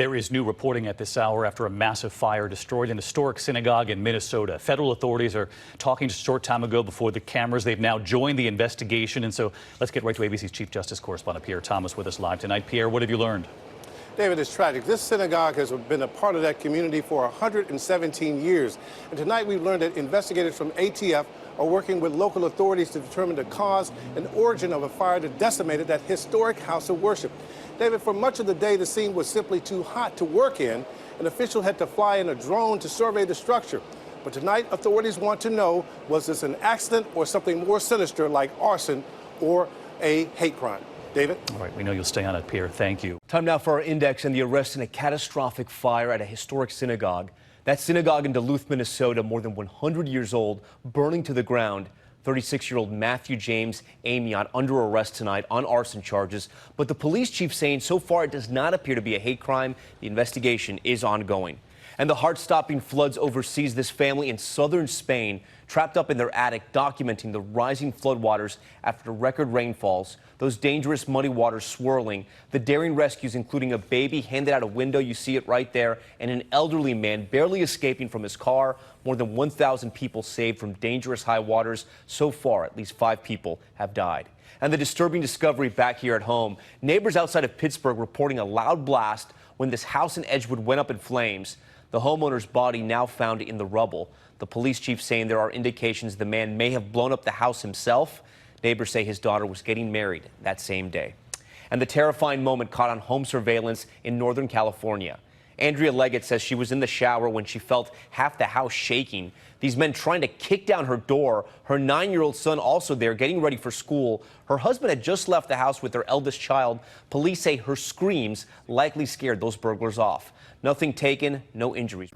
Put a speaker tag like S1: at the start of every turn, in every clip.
S1: There is new reporting at this hour after a massive fire destroyed an historic synagogue in Minnesota. Federal authorities are talking just a short time ago before the cameras. They've now joined the investigation. And so let's get right to ABC's Chief Justice correspondent Pierre Thomas with us live tonight. Pierre, what have you learned?
S2: David, it's tragic. This synagogue has been a part of that community for 117 years. And tonight we've learned that investigators from ATF are working with local authorities to determine the cause and origin of a fire that decimated that historic house of worship. David, for much of the day, the scene was simply too hot to work in. An official had to fly in a drone to survey the structure. But tonight, authorities want to know, was this an accident or something more sinister like arson or a hate crime? David?
S1: All right, we know you'll stay on it, Pierre. Thank you.
S3: Time now for our index and the arrest in a catastrophic fire at a historic synagogue. That synagogue in Duluth, Minnesota, more than 100 years old, burning to the ground. 36-year-old Matthew James Amiot under arrest tonight on arson charges. But the police chief saying so far it does not appear to be a hate crime. The investigation is ongoing. And the heart-stopping floods overseas, this family in southern Spain trapped up in their attic, documenting the rising floodwaters after record rainfalls, those dangerous muddy waters swirling, the daring rescues including a baby handed out a window, you see it right there, and an elderly man barely escaping from his car. More than 1,000 people saved from dangerous high waters. So far, at least 5 people have died. And the disturbing discovery back here at home, neighbors outside of Pittsburgh reporting a loud blast when this house in Edgewood went up in flames. The homeowner's body now found in the rubble. The police chief saying there are indications the man may have blown up the house himself. Neighbors say his daughter was getting married that same day. And the terrifying moment caught on home surveillance in Northern California. Andrea Leggett says she was in the shower when she felt half the house shaking. These men trying to kick down her door. Her 9-year-old son also there getting ready for school. Her husband had just left the house with their eldest child. Police say her screams likely scared those burglars off. Nothing taken, no injuries.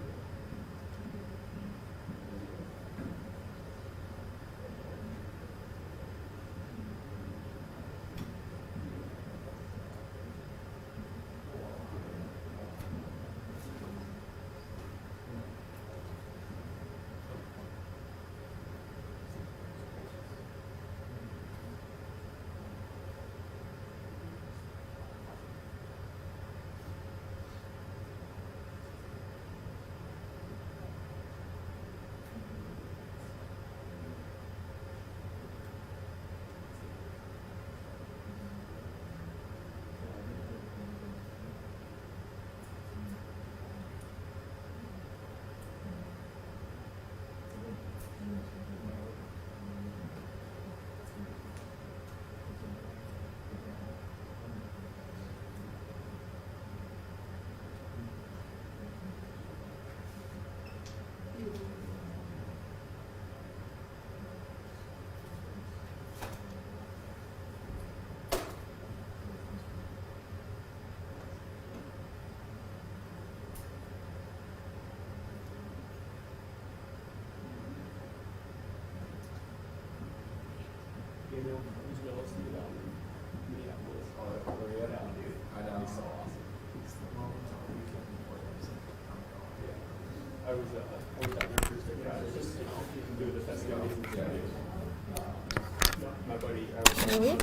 S4: My buddy, I was his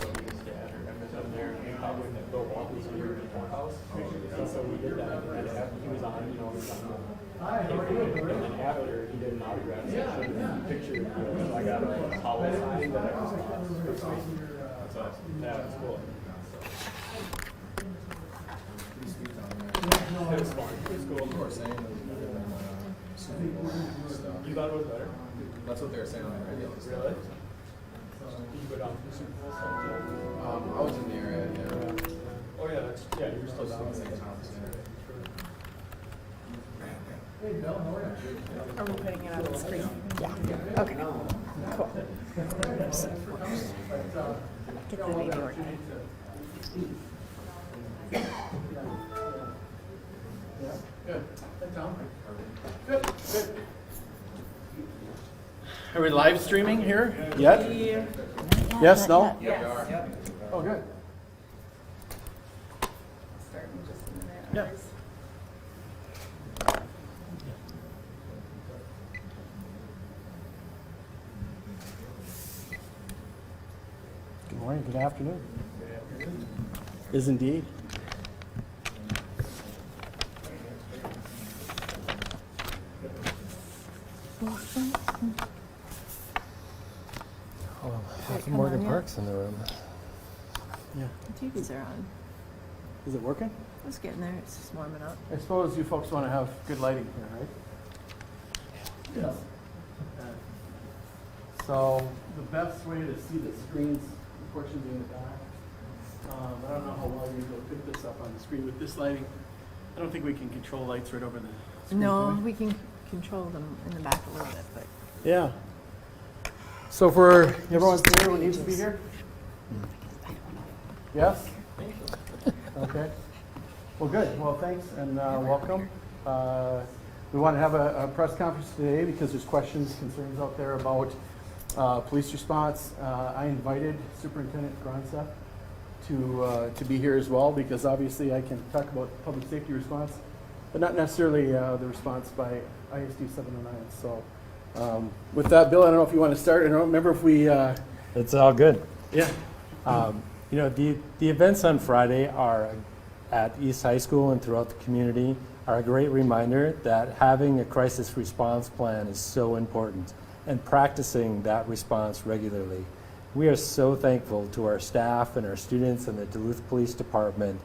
S4: dad, down there, and the walk was here in our house. So we did that. He was on, he was on and then after he did an autograph session and picture. So I got a towel sign that I just got. That's awesome. Yeah, that's cool. It was fun. It was cool. Of course, you thought it was better?
S5: That's what they were saying on the radio.
S4: Really? Did you go down to the Super Bowl stuff?
S5: I was in the area, yeah.
S4: Oh yeah, you were still down there.
S5: Hey, Bill, how are you?
S6: Are we putting it on the screen? Yeah. Okay. Cool. Get the baby organized.
S5: Good. Hey, Tom. Good. Good.
S7: Are we live streaming here yet? Yes, no?
S5: Yeah.
S7: Oh, good. Yeah. Good morning, good afternoon. Is indeed.
S8: Mark's in the room.
S6: The TVs are on.
S7: Is it working?
S6: It's getting there. It's just warming up.
S7: I suppose you folks want to have good lighting here, right? Yes. So the best way to see the screens, unfortunately, in the back. I don't know how well you're going to pick this up on the screen with this lighting. I don't think we can control lights right over the screen.
S6: No,
S7: can
S6: we can control them in the back a little bit, but
S7: Yeah. So for everyone's here who needs to be here? Yes? Okay. Well, good. Well, thanks and welcome. We want to have a press conference today because there's questions, concerns out there about police response. I invited Superintendent Gronseth to be here as well because obviously I can talk about public safety response, but not necessarily the response by ISD 709. So with that, Bill, I don't know if you want to start. I don't remember if we...
S8: It's all good.
S7: Yeah.
S8: You know, the events on Friday are at East High School and throughout the community are a great reminder that having a crisis response plan is so important and practicing that response regularly. We are so thankful to our staff and our students and the Duluth Police Department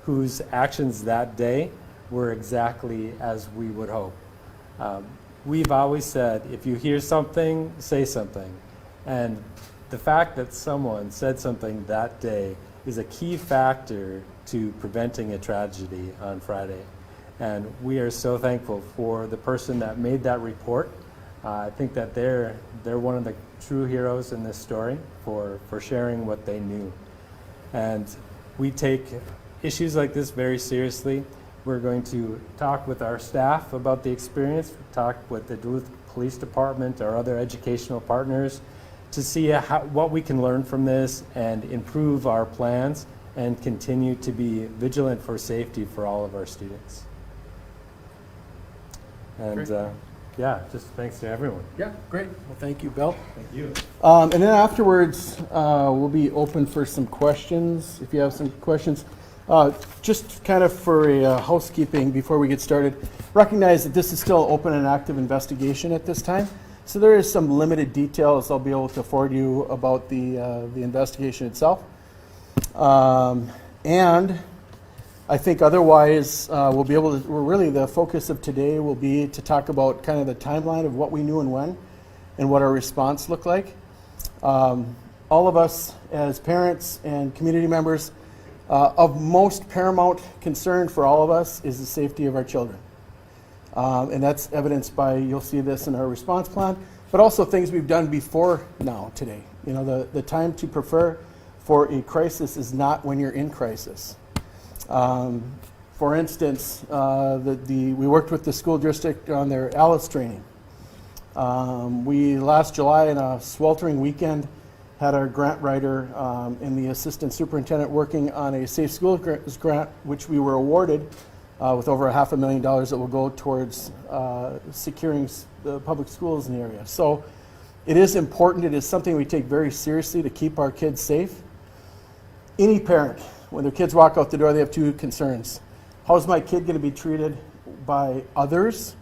S8: whose actions that day were exactly as we would hope. We've always said, if you hear something, say something. And the fact that someone said something that day is a key factor to preventing a tragedy on Friday. And we are so thankful for the person that made that report. I think that they're one of the true heroes in this story for sharing what they knew. And we take issues like this very seriously. We're going to talk with our staff about the experience, talk with the Duluth Police Department, our other educational partners, to see what we can learn from this and improve our plans and continue to be vigilant for safety for all of our students. And yeah, just thanks to everyone.
S7: Yeah, great. Well, thank you, Bill.
S8: Thank you.
S7: And then afterwards, we'll be open for some questions, if you have some questions. Just kind of for a housekeeping before we get started, recognize that this is still open and active investigation at this time. So there is some limited details I'll be able to afford you about the investigation itself. And I think otherwise we'll be able to, really the focus of today will be to talk about kind of the timeline of what we knew and when and what our response looked like. All of us as parents and community members, of most paramount concern for all of us is the safety of our children. And that's evidenced by, you'll see this in our response plan, but also things we've done before now today. You know, the time to prepare for a crisis is not when you're in crisis. For instance, we worked with the school district on their ADAS training. We, last July, in a sweltering weekend, had our grant writer and the assistant superintendent working on a Safe Schools grant, which we were awarded with over $500,000 that will go towards securing the public schools in the area. So it is important. It is something we take very seriously to keep our kids safe. Any parent, when their kids walk out the door, they have two concerns. How's my kid going to be treated by others?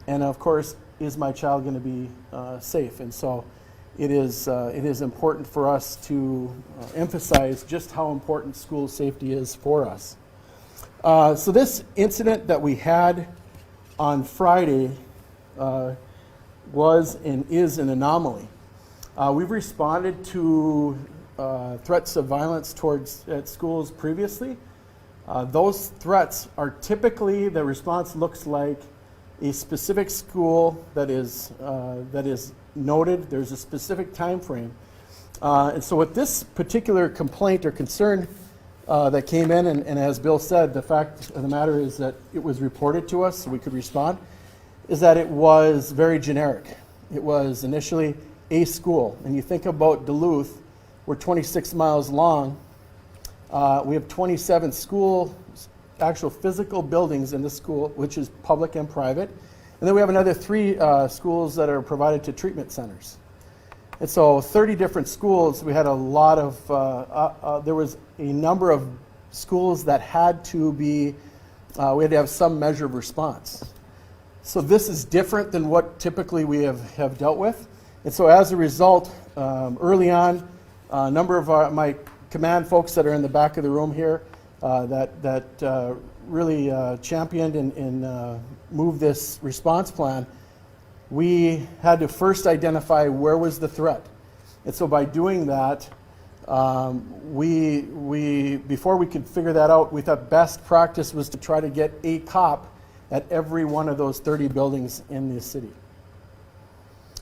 S7: And of course, is my child going to be safe? And so it is important for us to emphasize just how important school safety is for us. So this incident that we had on Friday was and is an anomaly. We've responded to threats of violence at schools previously. Those threats are typically, the response looks like a specific school that is noted. There's a specific time frame. And so with this particular complaint or concern that came in, and as Bill said, the fact of the matter is that it was reported to us so we could respond, is that it was very generic. It was initially a school. And you think about Duluth, we're 26 miles long. We have 27 actual physical buildings in the school, which is public and private. And then we have another 3 schools that are provided to treatment centers. And so 30 different schools, we had a lot of, there was a number of schools that had to be, we had to have some measure of response. So this is different than what typically we have dealt with. And so as a result, early on, A number of my command folks that are in the back of the room here that really championed and moved this response plan. We had to first identify where was the threat. And so by doing that, before we could figure that out, we thought best practice was to try to get a cop at every one of those 30 buildings in the city.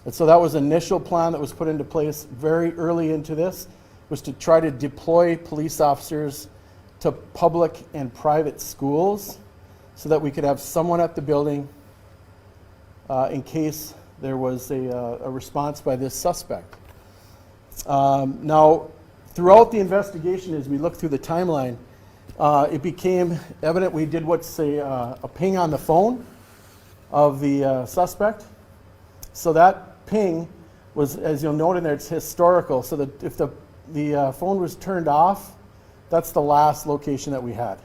S7: And so that was an initial plan that was put into place very early into this, was to try to deploy police officers to public and private schools so that we could have someone at the building in case there was a response by this suspect. Now, throughout the investigation, as we look through the timeline, it became evident we did what's a ping on the phone of the suspect. So that ping was, as you'll note in there, it's historical. So that if the phone was turned off, that's the last location that we had.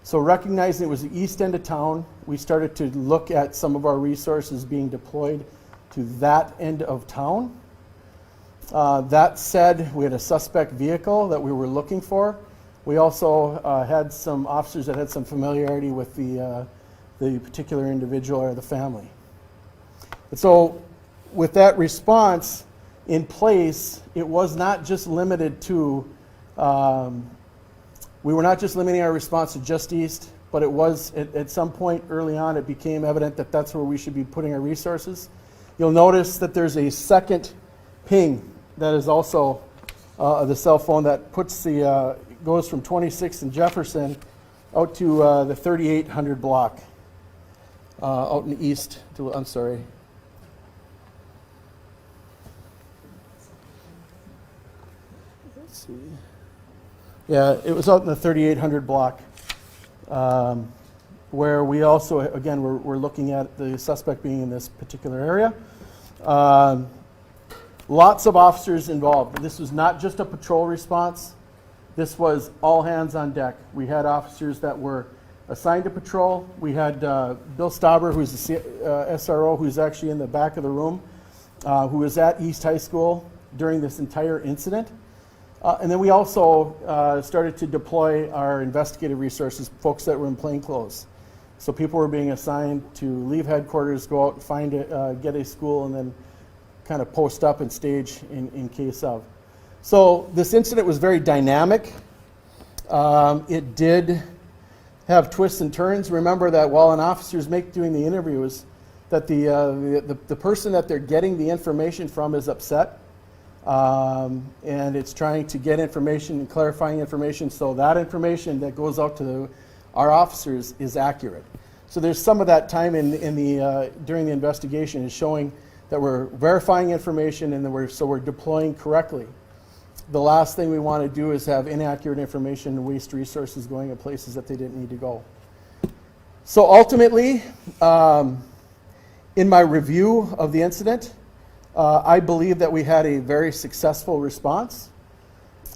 S7: So recognizing it was the east end of town, we started to look at some of our resources being deployed to that end of town. That said, we had a suspect vehicle that we were looking for. We also had some officers that had some familiarity with the particular individual or the family. And so with that response in place, it was not just limited to, we were not just limiting our response to just east, but it was, at some point early on, it became evident that that's where we should be putting our resources. You'll notice that there's a second ping that is also the cell phone that puts goes from 26th and Jefferson out to the 3800 block out in the east. I'm sorry. Let's see. Yeah, it was out in the 3800 block where we also, again, we're looking at the suspect being in this particular area. Lots of officers involved. This was not just a patrol response. This was all hands on deck. We had officers that were assigned to patrol. We had Bill Stauber, who's the SRO, who's actually in the back of the room, who was at East High School during this entire incident. And then we also started to deploy our investigative resources, folks that were in plain clothes. So people were being assigned to leave headquarters, go out and find get a school, and then kind of post up and stage in case of. So this incident was very dynamic. It did have twists and turns. Remember that while an officer's doing the interviews, that the person that they're getting the information from is upset. And it's trying to get information and clarifying information so that information that goes out to our officers is accurate. So there's some of that time during the investigation is showing that we're verifying information and that we're deploying correctly. The last thing we want to do is have inaccurate information and waste resources going in places that they didn't need to go. So ultimately, in my review of the incident, I believe that we had a very successful response.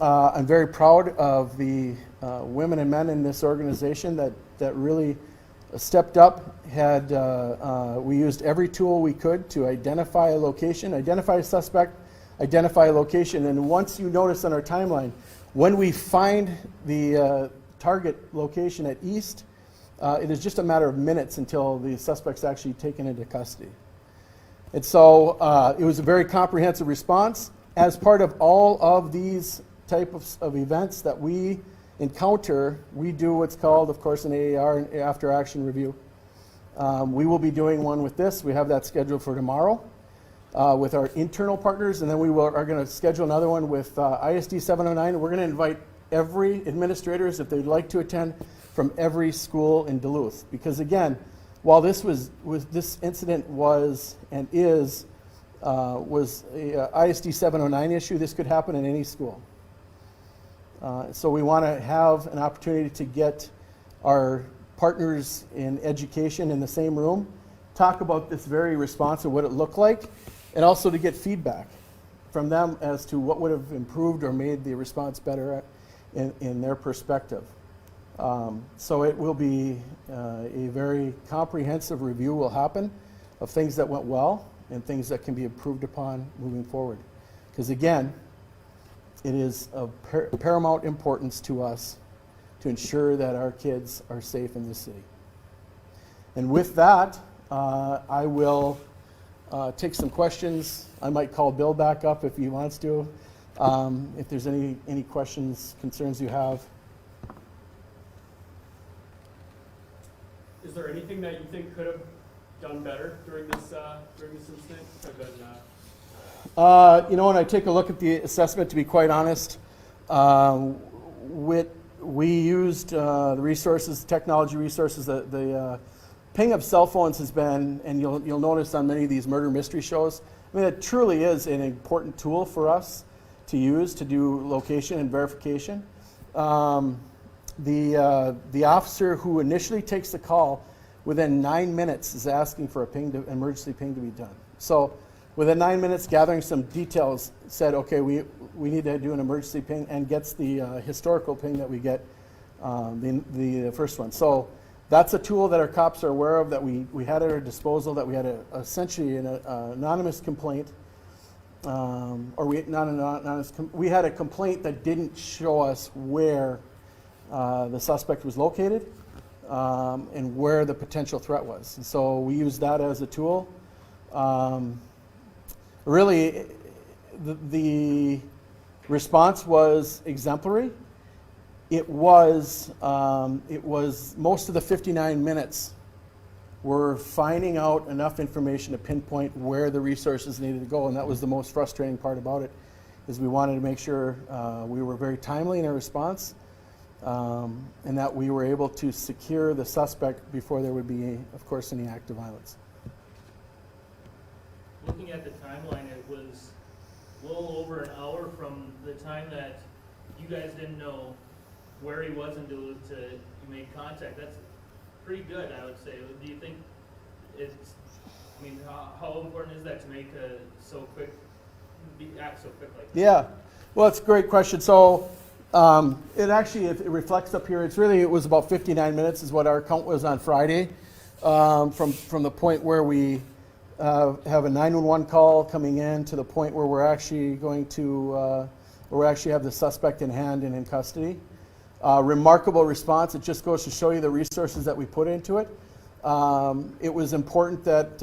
S7: I'm very proud of the women and men in this organization that really stepped up. We used every tool we could to identify a location, identify a suspect, identify a location. And once you notice on our timeline, when we find the target location at East, it is just a matter of minutes until the suspect's actually taken into custody. And so it was a very comprehensive response. As part of all of these type of events that we encounter, we do what's called, of course, an AAR, an after action review. We will be doing one with this. We have that scheduled for tomorrow with our internal partners, and then we are going to schedule another one with ISD 709. We're going to invite every administrators, if they'd like to attend, from every school in Duluth. Because again, while this incident was and is was a ISD 709 issue, this could happen in any school. So we want to have an opportunity to get our partners in education in the same room, talk about this very response and what it looked like, and also to get feedback from them as to what would have improved or made the response better in their perspective. So it will be a very comprehensive review will happen of things that went well and things that can be improved upon moving forward. Because again, it is of paramount importance to us to ensure that our kids are safe in this city. And with that, I will take some questions. I might call Bill back up if he wants to. If there's any questions, concerns you have.
S4: Is there anything that you think could have done better during this incident?
S7: When I take a look at the assessment, to be quite honest, we used the resources, technology resources. The ping of cell phones has been, and you'll notice on many of these murder mystery shows, I mean, it truly is an important tool for us to use to do location and verification. The officer who initially takes the call, within 9 minutes is asking for emergency ping to be done. So within 9 minutes, gathering some details, said, okay, we need to do an emergency ping, and gets the historical ping that we get, the first one. So that's a tool that our cops are aware of, that we had at our disposal, that we had essentially an anonymous complaint, we had a complaint that didn't show us where the suspect was located and where the potential threat was. And so we used that as a tool. Really, the response was exemplary. It was most of the 59 minutes were finding out enough information to pinpoint where the resources needed to go, and that was the most frustrating part about it, is we wanted to make sure we were very timely in our response, and that we were able to secure the suspect before there would be, of course, any act of violence.
S9: Looking at the timeline, it was a little over an hour from the time that you guys didn't know where he was in Duluth to you made contact. That's pretty good, I would say. Do you think how important is that to make act so quick like that?
S7: Yeah, well, it's a great question. So it reflects up here. It was about 59 minutes is what our count was on Friday, from the point where we have a 911 call coming in to the point where we're actually going to, have the suspect in hand and in custody. Remarkable response. It just goes to show you the resources that we put into it. It was important that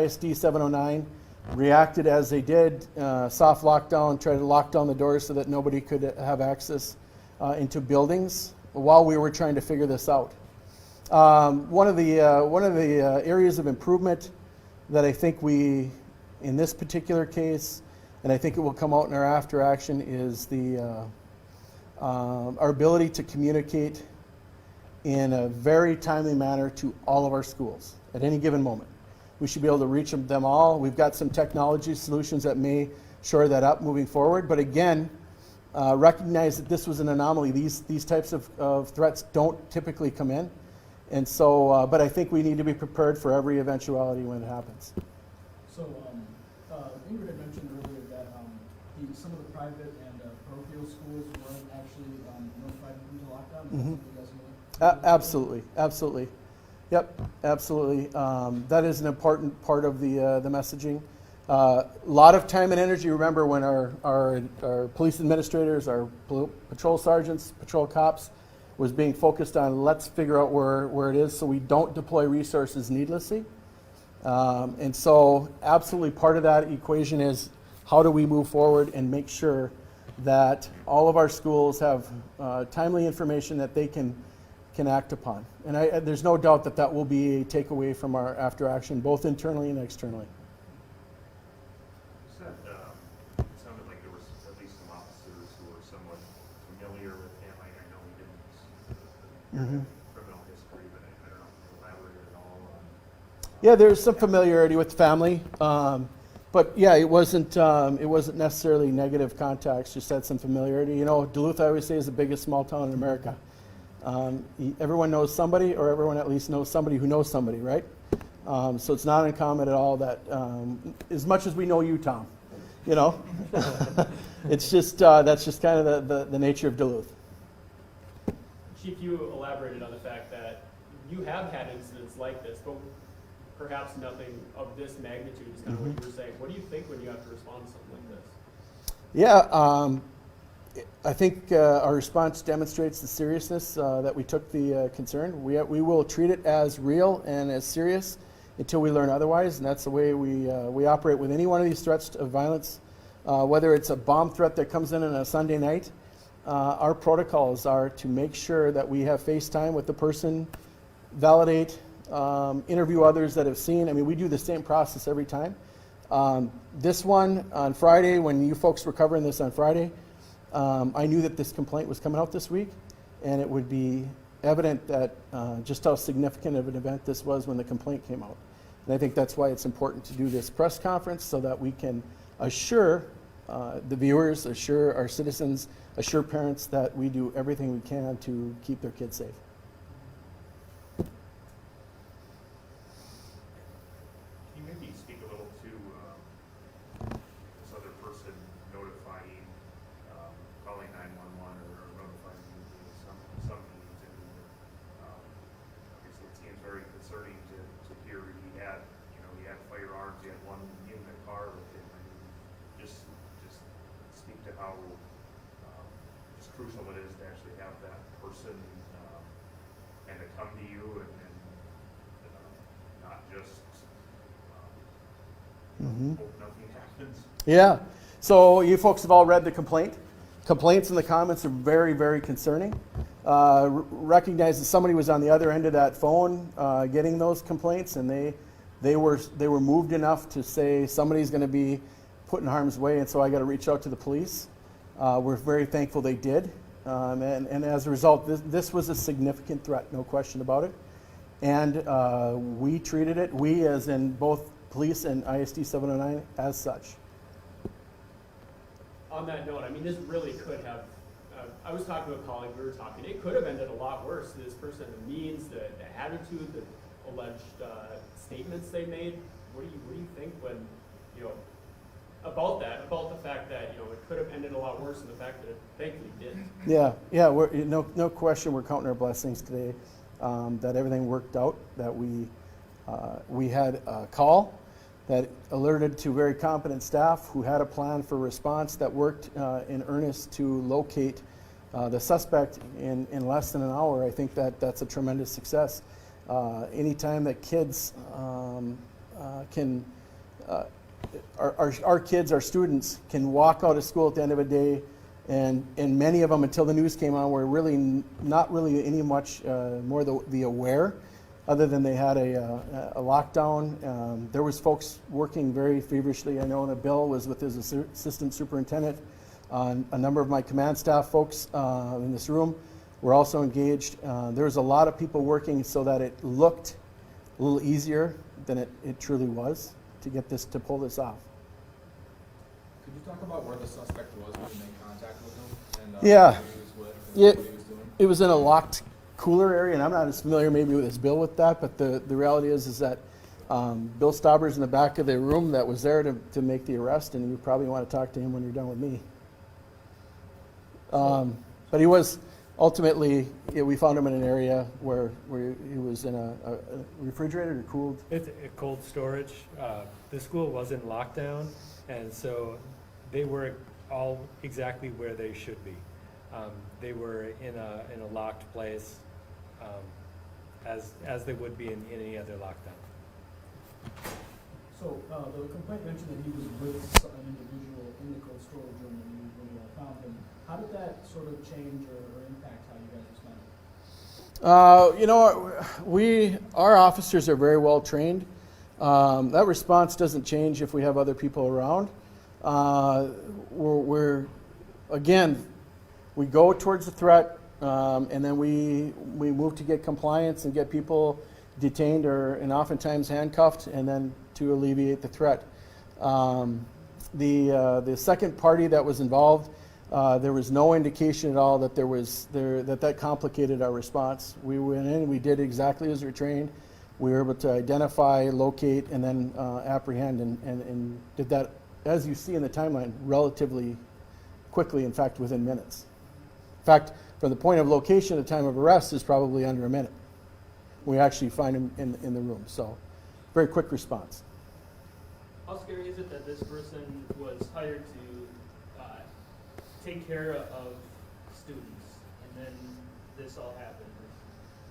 S7: ISD 709 reacted as they did, soft lockdown, tried to lock down the doors so that nobody could have access into buildings while we were trying to figure this out. One of the areas of improvement that I think in this particular case, and I think it will come out in our after action, is our ability to communicate in a very timely manner to all of our schools at any given moment. We should be able to reach them all. We've got some technology solutions that may shore that up moving forward, but again, recognize that this was an anomaly. These types of threats don't typically come in, and so, but I think we need to be prepared for every eventuality when it happens.
S5: So, Ingrid had mentioned earlier that some of the private and parochial schools weren't actually notified into lockdown.
S7: Mm-hmm.
S5: You guys know?
S7: Absolutely. Yep, absolutely. That is an important part of the messaging. A lot of time and energy, remember, when our police administrators, our patrol sergeants, patrol cops, was being focused on, let's figure out where it is so we don't deploy resources needlessly. And so absolutely part of that equation is, how do we move forward and make sure that all of our schools have timely information that they can act upon. And there's no doubt that will be a takeaway from our after action, both internally and externally.
S10: It sounded like there was at least some officers who were somewhat familiar with him. I know he didn't criminal history, but I don't know if you elaborated at all on.
S7: Yeah, there's some familiarity with the family, but yeah, it wasn't necessarily negative contacts. Just had some familiarity. You know, Duluth, I always say, is the biggest small town in America. Everyone knows somebody, or everyone at least knows somebody who knows somebody, right? So it's not uncommon at all that, as much as we know you, Tom, you know, it's just that's just kind of the nature of Duluth.
S4: Chief, you elaborated on the fact that you have had incidents like this, but perhaps nothing of this magnitude is kind of what you were saying. What do you think when you have to respond to something like this?
S7: Yeah, I think our response demonstrates the seriousness that we took the concern. We will treat it as real and as serious until we learn otherwise, and that's the way we operate with any one of these threats of violence. Whether it's a bomb threat that comes in on a Sunday night, our protocols are to make sure that we have FaceTime with the person, validate, interview others that have seen. I mean, we do the same process every time. This one on Friday, when you folks were covering this on Friday, I knew that this complaint was coming out this week, and it would be evident that just how significant of an event this was when the complaint came out. And I think that's why it's important to do this press conference so that we can assure the viewers, assure our citizens, assure parents that we do everything we can to keep their kids safe.
S10: Can you maybe speak a little to this other person notifying, calling 911 or notifying you of some needs? And obviously, it seems very concerning to hear he had firearms, he had one in the car with him. I mean, just speak to how just crucial it is to actually have that person and to come to you and not just hope nothing happens.
S7: Yeah. So you folks have all read the complaint. Complaints in the comments are very, very concerning. Recognize that somebody was on the other end of that phone getting those complaints, and they were moved enough to say somebody's going to be put in harm's way, and so I got to reach out to the police. We're very thankful they did, and as a result, this was a significant threat, no question about it. And we treated it, we as in both police and ISD 709, as such.
S4: On that note, I mean, this really could have, I was talking to a colleague, we were talking, it could have ended a lot worse. This person, the means, the attitude, the alleged statements they made. What do you think when, about the fact that, it could have ended a lot worse than the fact that it thankfully didn't?
S7: Yeah, we're, no question we're counting our blessings today, that everything worked out, that we had a call that alerted to very competent staff who had a plan for response that worked in earnest to locate the suspect in less than an hour. I think that's a tremendous success. Anytime that kids our kids, our students, can walk out of school at the end of a day, and many of them, until the news came on, were really not really any much more the aware, other than they had a lockdown. There was folks working very feverishly. I know that Bill was with his assistant superintendent. A number of my command staff folks in this room were also engaged. There was a lot of people working so that it looked a little easier than it truly was to pull this off.
S11: Could you talk about where the suspect was when you made contact with him? And
S7: Yeah.
S11: who he was with and
S7: Yeah,
S11: what he was doing?
S7: it was in a locked cooler area, and I'm not as familiar maybe as Bill with that, but the reality is that Bill Stauber's in the back of the room that was there to make the arrest, and you probably want to talk to him when you're done with me. But he was ultimately, we found him in an area where he was in a refrigerated or cooled.
S8: It's a cold storage. The school was in lockdown, and so they were all exactly where they should be. They were in a locked place, as they would be in any other lockdown.
S5: So the complaint mentioned that he was with an individual in the cold storage room when you found him. How did that sort of change or impact how you guys responded? Our officers are very well trained. That response doesn't change if we have other people around. We go towards the threat, and then we move to get compliance and get people detained and oftentimes handcuffed, and then to alleviate the threat. The second party that was involved, there was no indication at all that that complicated our response. We went in, we did exactly as we were trained. We were able to identify, locate, and then apprehend, and did that, as you see in the timeline, relatively quickly, in fact, within minutes. In fact, from the point of location to time of arrest is probably under a minute. We actually find him in the room, so very quick response.
S9: How scary is it that this person was hired to take care of students, and then this all happened.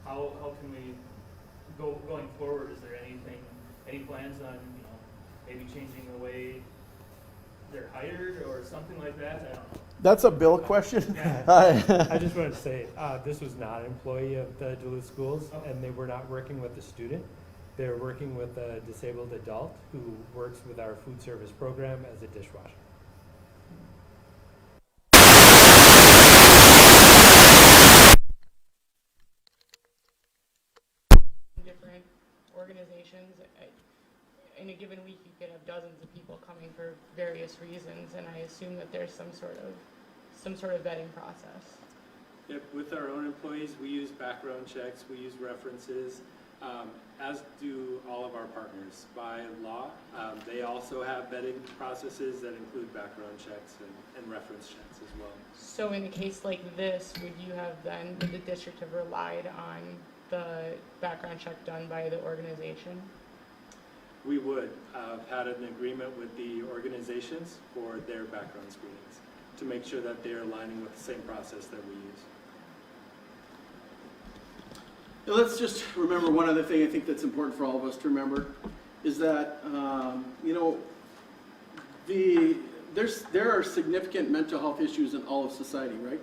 S9: How can we going forward? Is there any plans on maybe changing the way they're hired or something like that? I don't know.
S5: That's a Bill question.
S8: I just wanted to say, this was not an employee of the Duluth schools, and they were not working with the student. They were working with a disabled adult who works with our food service program as a dishwasher.
S6: Different organizations. In a given week, you could have dozens of people coming for various reasons, and I assume that there's some sort of vetting process.
S8: Yep, with our own employees, we use background checks, we use references, as do all of our partners. By law, they also have vetting processes that include background checks and reference checks as well.
S6: So in a case like this, would the district have relied on the background check done by the organization?
S8: We would have had an agreement with the organizations for their background screenings to make sure that they're aligning with the same process that we use.
S7: Let's just remember one other thing I think that's important for all of us to remember is that, there are significant mental health issues in all of society, right?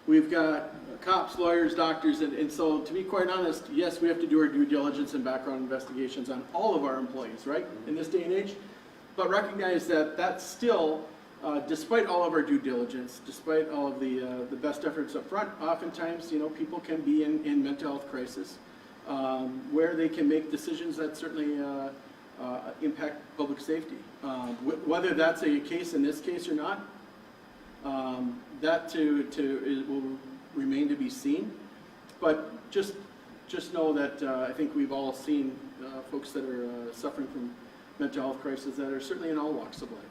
S7: We've got cops, lawyers, doctors, and so to be quite honest, yes, we have to do our due diligence and background investigations on all of our employees, right, in this day and age. But recognize that that's still, despite all of our due diligence, despite all of the best efforts up front, oftentimes, people can be in mental health crisis where they can make decisions that certainly impact public safety. Whether that's a case in this case or not, that will remain to be seen. But just know that I think we've all seen folks that are suffering from mental health crises that are certainly in all walks of life.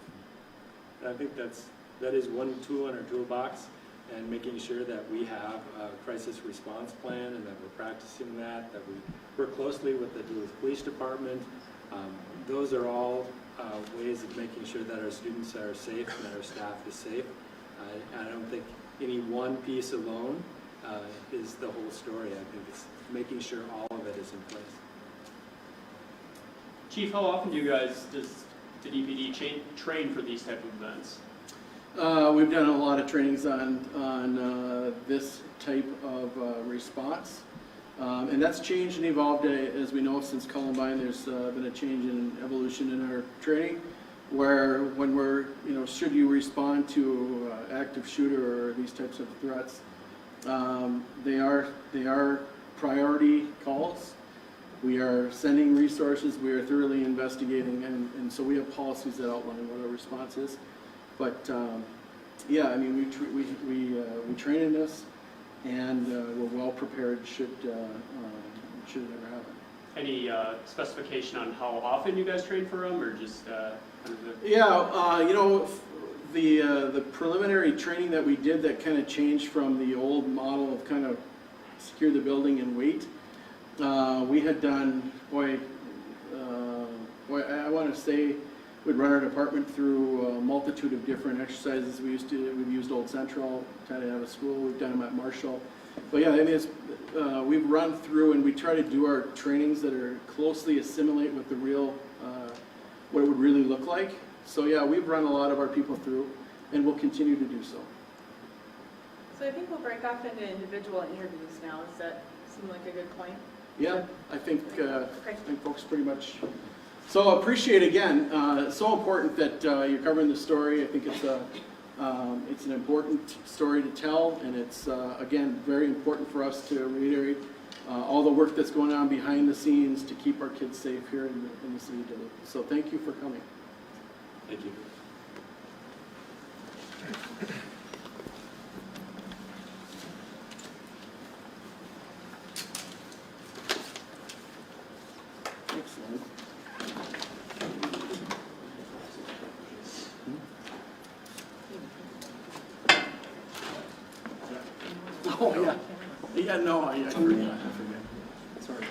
S8: And I think that is one tool in our toolbox, and making sure that we have a crisis response plan and that we're practicing that we work closely with the Duluth Police Department. Those are all ways of making sure that our students are safe and that our staff is safe. I don't think any one piece alone is the whole story. I think it's making sure all of it is in place.
S12: Chief, how often does the DPD train for these type of events?
S7: We've done a lot of trainings on this type of response. And that's changed and evolved, as we know, since Columbine. There's been a change in evolution in our training, where when we're, should you respond to active shooter or these types of threats, they are priority calls. We are sending resources, we are thoroughly investigating, and so we have policies that outline what our response is. But yeah, I mean, we train in this, and we're well prepared should it ever happen.
S12: Any specification on how often you guys train for them, or just
S7: Yeah, the preliminary training that we did that kind of changed from the old model of kind of secure the building and wait. We had done, I want to say we'd run our department through a multitude of different exercises. We've used Old Central, kind of have a school. We've done them at Marshall. But yeah, I mean, we've run through and we try to do our trainings that are closely assimilate with the real, what it would really look like. So yeah, we've run a lot of our people through, and we'll continue to do so.
S13: So I think we'll break off into individual interviews now. Does that seem like a good point?
S7: Yeah, I think folks pretty much. So appreciate again. It's so important that you're covering the story. I think it's an important story to tell, and it's again very important for us to reiterate all the work that's going on behind the scenes to keep our kids safe here in the city of Duluth. So thank you for coming.
S12: Thank you.
S7: Excellent. Oh yeah, yeah. No, I forget. Sorry.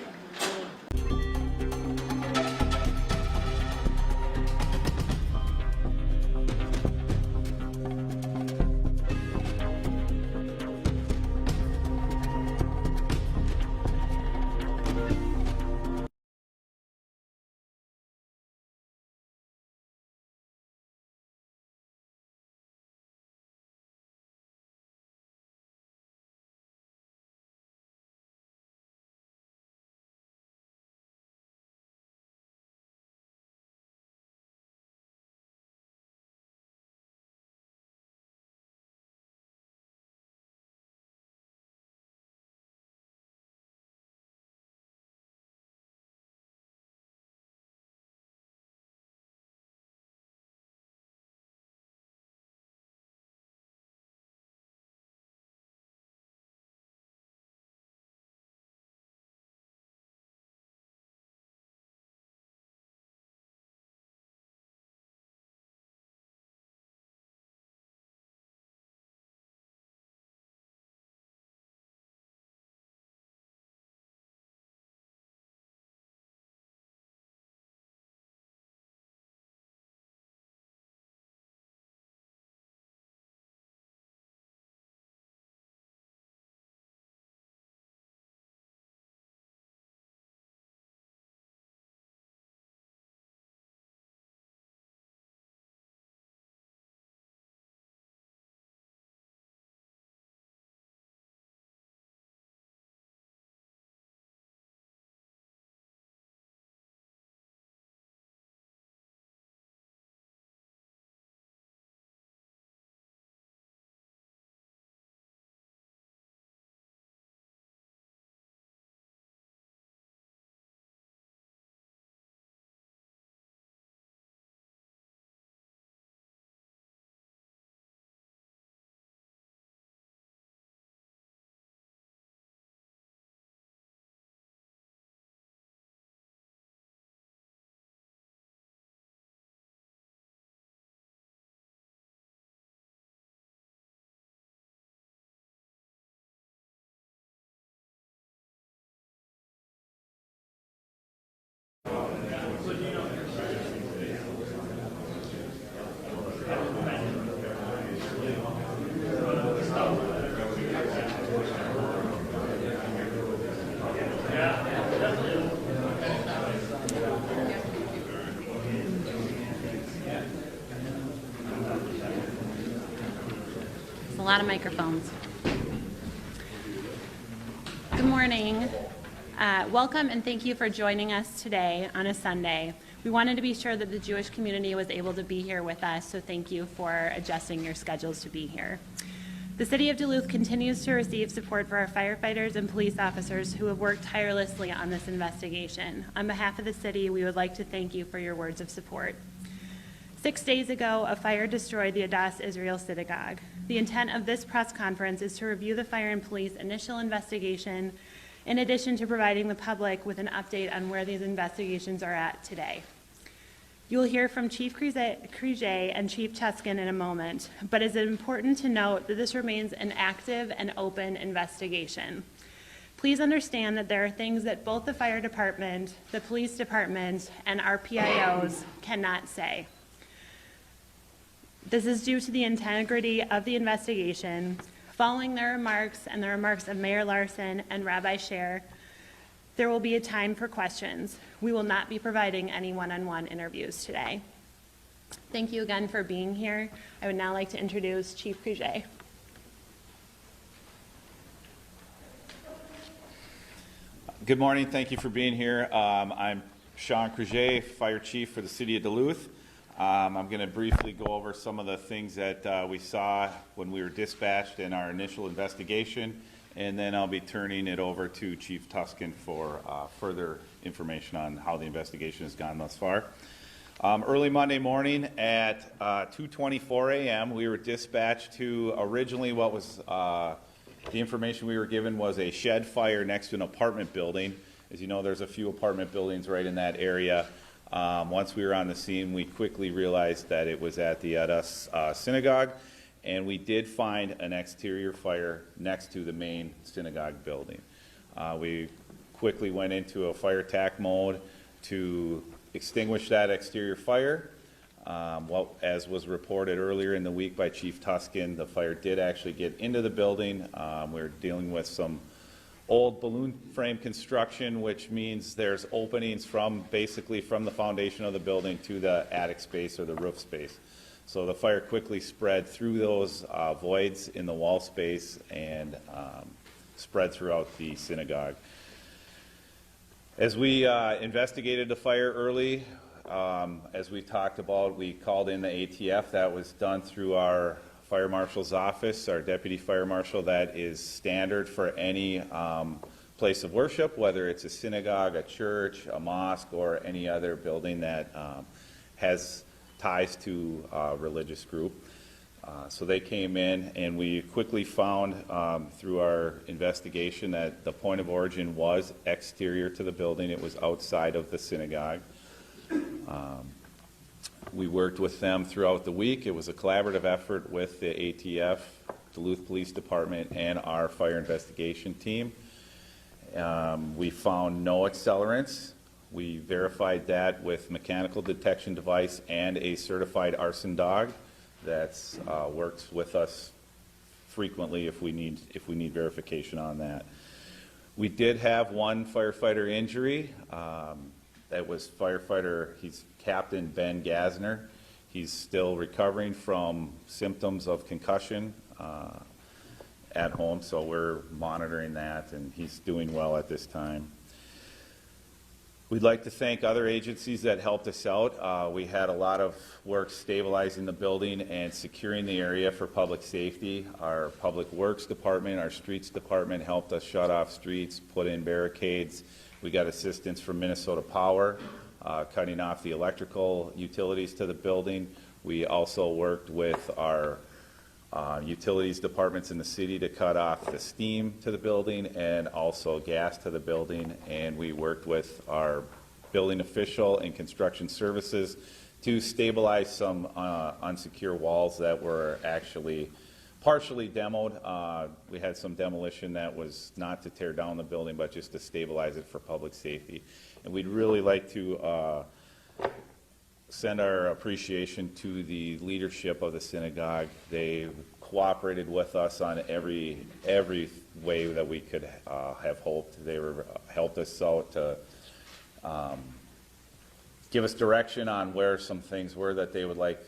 S14: A lot of microphones. Good morning. Welcome and thank you for joining us today on a Sunday. We wanted to be sure that the Jewish community was able to be here with us, so thank you for adjusting your schedules to be here. The City of Duluth continues to receive support for our firefighters and police officers who have worked tirelessly on this investigation. On behalf of the city, we would like to thank you for your words of support. 6 days ago, a fire destroyed the ADAS Israel synagogue. The intent of this press conference is to review the fire and police initial investigation, in addition to providing the public with an update on where these investigations are at today. You will hear from Chief Crige and Chief Tuscan in a moment, but it is important to note that this remains an active and open investigation. Please understand that there are things that both the fire department, the police department, and our PIOs cannot say. This is due to the integrity of the investigation. Following their remarks and the remarks of Mayor Larson and Rabbi Scher, there will be a time for questions. We will not be providing any one-on-one interviews today. Thank you again for being here. I would now like to introduce Chief Crige.
S15: Good morning. Thank you for being here. I'm Sean Crige, Fire Chief for the City of Duluth. I'm going to briefly go over some of the things that we saw when we were dispatched in our initial investigation, and then I'll be turning it over to Chief Tuscan for further information on how the investigation has gone thus far. Early Monday morning at 2:24 a.m., we were dispatched to originally what was the information we were given was a shed fire next to an apartment building. As you know, there's a few apartment buildings right in that area. Once we were on the scene, we quickly realized that it was at the ADAS synagogue, and we did find an exterior fire next to the main synagogue building. We quickly went into a fire attack mode to extinguish that exterior fire. As was reported earlier in the week by Chief Tuscan, the fire did actually get into the building. We're dealing with some old balloon frame construction, which means there's openings basically from the foundation of the building to the attic space or the roof space. So the fire quickly spread through those voids in the wall space and spread throughout the synagogue. As we investigated the fire early, as we talked about, we called in the ATF. That was done through our Fire Marshal's office, our Deputy Fire Marshal. That is standard for any place of worship, whether it's a synagogue, a church, a mosque, or any other building that has ties to a religious group. So they came in, and we quickly found through our investigation that the point of origin was exterior to the building. It was outside of the synagogue. We worked with them throughout the week. It was a collaborative effort with the ATF, Duluth Police Department, and our fire investigation team. We found no accelerants. We verified that with mechanical detection device and a certified arson dog that works with us frequently if we need verification on that. We did have one firefighter injury. That was he's Captain Ben Gasner. He's still recovering from symptoms of concussion at home, so we're monitoring that, and he's doing well at this time. We'd like to thank other agencies that helped us out. We had a lot of work stabilizing the building and securing the area for public safety. Our Public Works Department, our Streets Department helped us shut off streets, put in barricades. We got assistance from Minnesota Power, cutting off the electrical utilities to the building. We also worked with our utilities departments in the city to cut off the steam to the building and also gas to the building. And we worked with our building official and construction services to stabilize some unsecure walls that were actually partially demoed. We had some demolition that was not to tear down the building, but just to stabilize it for public safety. And we'd really like to send our appreciation to the leadership of the synagogue. They cooperated with us on every way that we could have hoped. They helped us out to give us direction on where some things were that they would like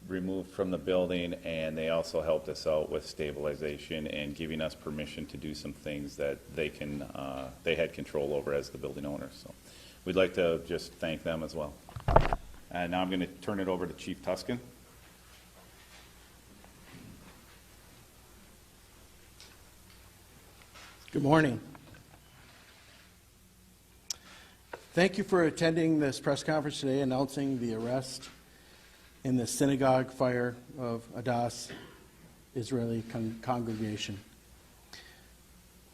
S15: removed from the building, and they also helped us out with stabilization and giving us permission to do some things that they had control over as the building owners. So we'd like to just thank them as well. And now I'm going to turn it over to Chief Tuscan.
S7: Good morning. Thank you for attending this press conference today announcing the arrest in the synagogue fire of ADAS Israeli congregation.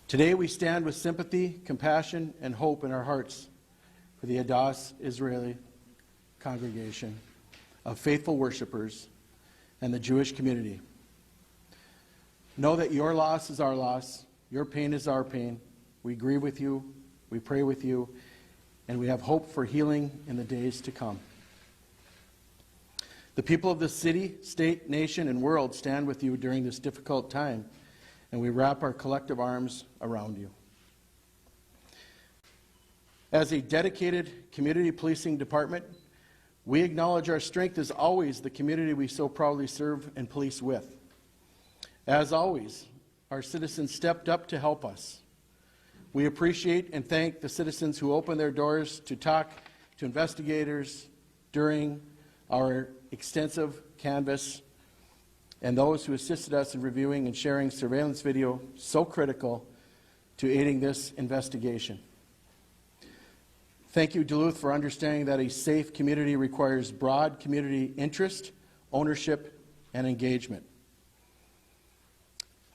S7: Today we stand with sympathy, compassion, and hope in our hearts for the ADAS Israeli congregation of faithful worshipers and the Jewish community. Know that your loss is our loss, your pain is our pain. We grieve with you, we pray with you, and we have hope for healing in the days to come. The people of this city, state, nation, and world stand with you during this difficult time, and we wrap our collective arms around you. As a dedicated community policing department, we acknowledge our strength is always the community we so proudly serve and police with. As always, our citizens stepped up to help us. We appreciate and thank the citizens who opened their doors to talk to investigators during our extensive canvass, and those who assisted us in reviewing and sharing surveillance video so critical to aiding this investigation. Thank you, Duluth, for understanding that a safe community requires broad community interest, ownership, and engagement.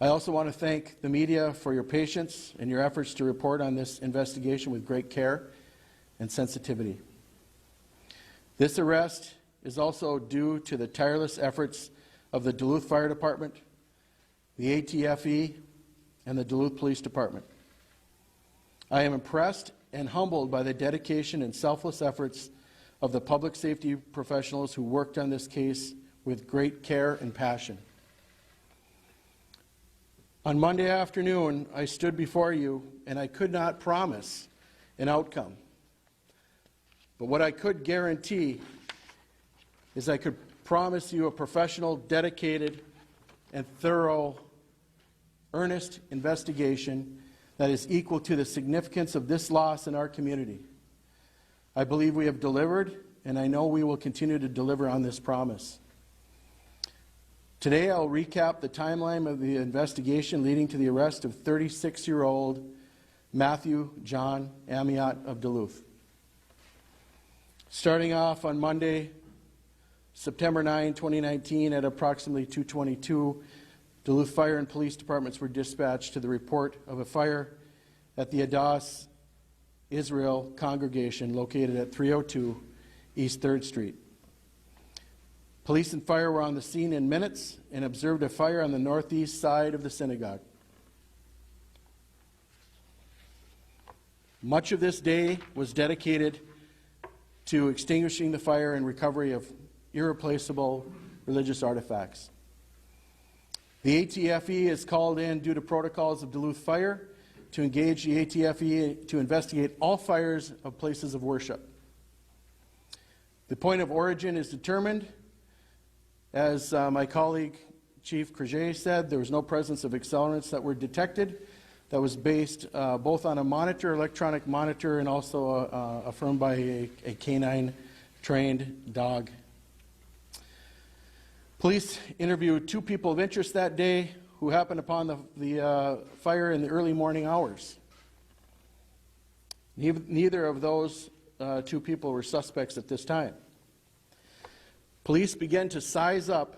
S7: I also want to thank the media for your patience and your efforts to report on this investigation with great care and sensitivity. This arrest is also due to the tireless efforts of the Duluth Fire Department, the ATFE, and the Duluth Police Department. I am impressed and humbled by the dedication and selfless efforts of the public safety professionals who worked on this case with great care and passion. On Monday afternoon, I stood before you and I could not promise an outcome. But what I could guarantee is I could promise you a professional, dedicated, and thorough, earnest investigation that is equal to the significance of this loss in our community. I believe we have delivered, and I know we will continue to deliver on this promise. Today I'll recap the timeline of the investigation leading to the arrest of 36-year-old Matthew John Amiot of Duluth. Starting off on Monday, September 9, 2019, at approximately 2:22, Duluth Fire and Police Departments were dispatched to the report of a fire at the ADAS Israel congregation located at 302 East 3rd Street. Police and fire were on the scene in minutes and observed a fire on the northeast side of the synagogue. Much of this day was dedicated to extinguishing the fire and recovery of irreplaceable religious artifacts. The ATFE is called in due to protocols of Duluth Fire to engage the ATFE to investigate all fires of places of worship. The point of origin is determined. As my colleague Chief Creuset said, there was no presence of accelerants that were detected. That was based both on a monitor, electronic monitor, and also affirmed by a canine-trained dog. Police interviewed 2 people of interest that day who happened upon the fire in the early morning hours. Neither of those 2 people were suspects at this time. Police began to size up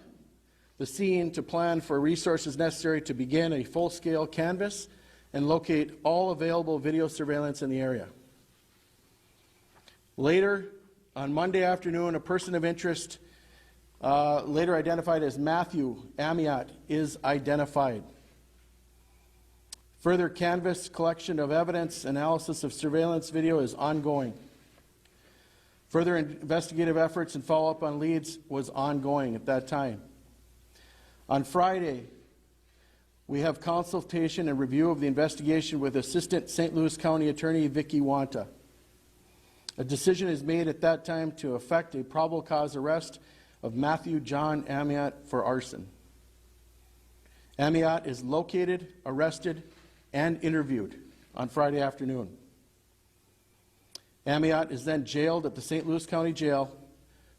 S7: the scene to plan for resources necessary to begin a full-scale canvass and locate all available video surveillance in the area. Later, on Monday afternoon, a person of interest, later identified as Matthew Amiot, is identified. Further canvass, collection of evidence, analysis of surveillance video is ongoing. Further investigative efforts and follow-up on leads was ongoing at that time. On Friday, we have consultation and review of the investigation with Assistant St. Louis County Attorney Vicki Wanta. A decision is made at that time to effect a probable cause arrest of Matthew John Amiot for arson. Amiot is located, arrested, and interviewed on Friday afternoon. Amiot is then jailed at the St. Louis County Jail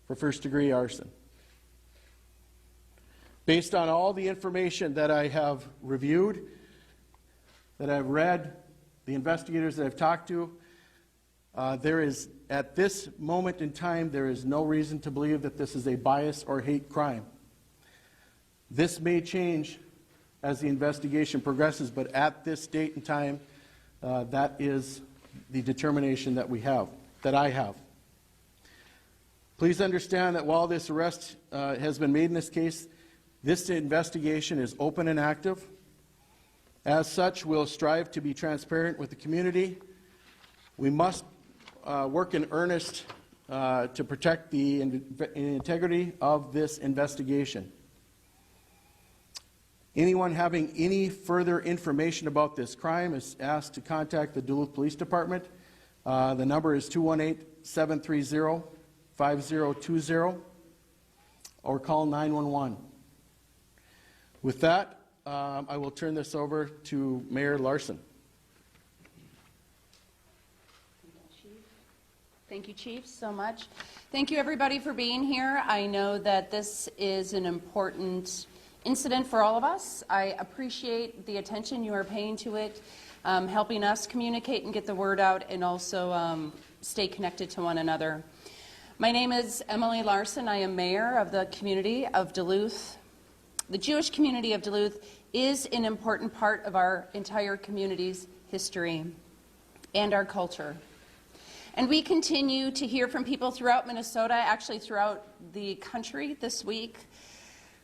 S7: for first-degree arson. Based on all the information that I have reviewed, that I've read, the investigators that I've talked to, there is, at this moment in time, there is no reason to believe that this is a bias or hate crime. This may change as the investigation progresses, but at this date and time, that is the determination that we have, that I have. Please understand that while this arrest has been made in this case, this investigation is open and active. As such, we'll strive to be transparent with the community. We must work in earnest to protect the integrity of this investigation. Anyone having any further information about this crime is asked to contact the Duluth Police Department. The number is 218-730-5020 or call 911. With that, I will turn this over to Mayor Larson.
S16: Thank you, Chief, so much. Thank you, everybody, for being here. I know that this is an important incident for all of us. I appreciate the attention you are paying to it, helping us communicate and get the word out, and also stay connected to one another. My name is Emily Larson. I am mayor of the community of Duluth. The Jewish community of Duluth is an important part of our entire community's history and our culture. And we continue to hear from people throughout Minnesota, actually throughout the country this week,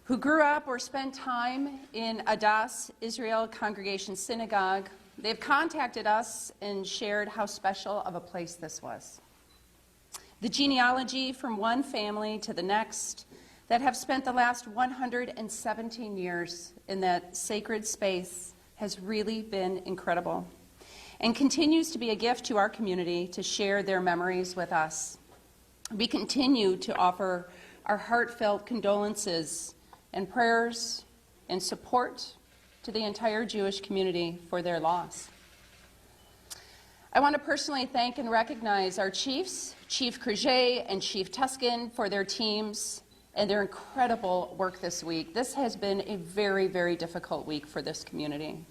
S16: who grew up or spent time in ADAS, Israel Congregation Synagogue. They've contacted us and shared how special of a place this was. The genealogy from one family to the next that have spent the last 117 years in that sacred space has really been incredible and continues to be a gift to our community to share their memories with us. We continue to offer our heartfelt condolences and prayers and support to the entire Jewish community for their loss. I want to personally thank and recognize our chiefs, Chief Kruget and Chief Tuskin, for their teams and their incredible work this week. This has been a very, very difficult week for this community.